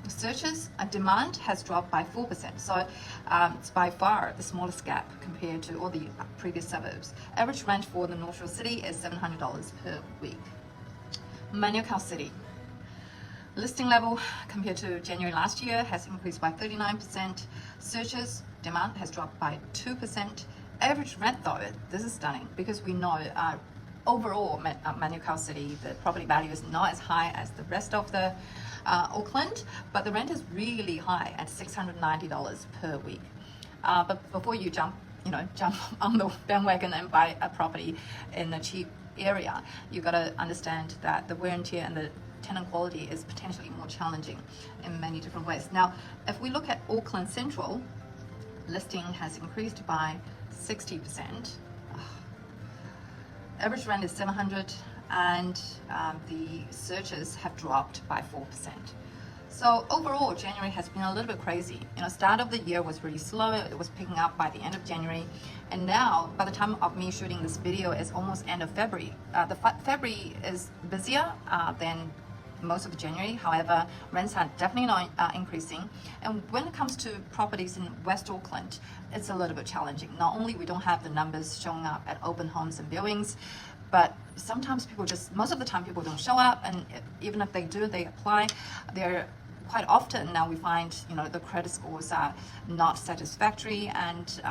Searches demand has dropped by 4%, so it's by far the smallest gap compared to all the previous suburbs. Average rent for the North Shore City is $700 per week. Manukau City. Listing level compared to January last year has increased by 39%. Searches demand has dropped by 2%. Average rent though, this is stunning because we know overall Manukau City, the property value is not as high as the rest of the Auckland, but the rent is really high at $690 per week. But before you jump on the bandwagon and buy a property in a cheap area, you got to understand that the wear and tear and the tenant quality is potentially more challenging in many different ways. Now, if we look at Auckland Central, listing has increased by 60%. Average rent is $700 and the searches have dropped by 4%. So overall, January has been a little bit crazy. Start of the year was really slow. It was picking up by the end of January. And now, by the time of me shooting this video, it's almost end of February. February is busier than most of January. However, rents are definitely not increasing. And when it comes to properties in West Auckland, it's a little bit challenging. Not only we don't have the numbers showing up at open homes and viewings, but sometimes most of the time people don't show up, and even if they do, they apply. They're quite often now we find the credit scores are not satisfactory, and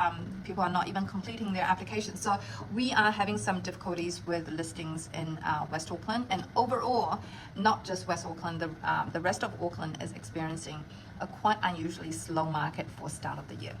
people are not even completing their applications. So we are having some difficulties with listings in West Auckland, and overall, not just West Auckland, the rest of Auckland is experiencing a quite unusually slow market for start of the year.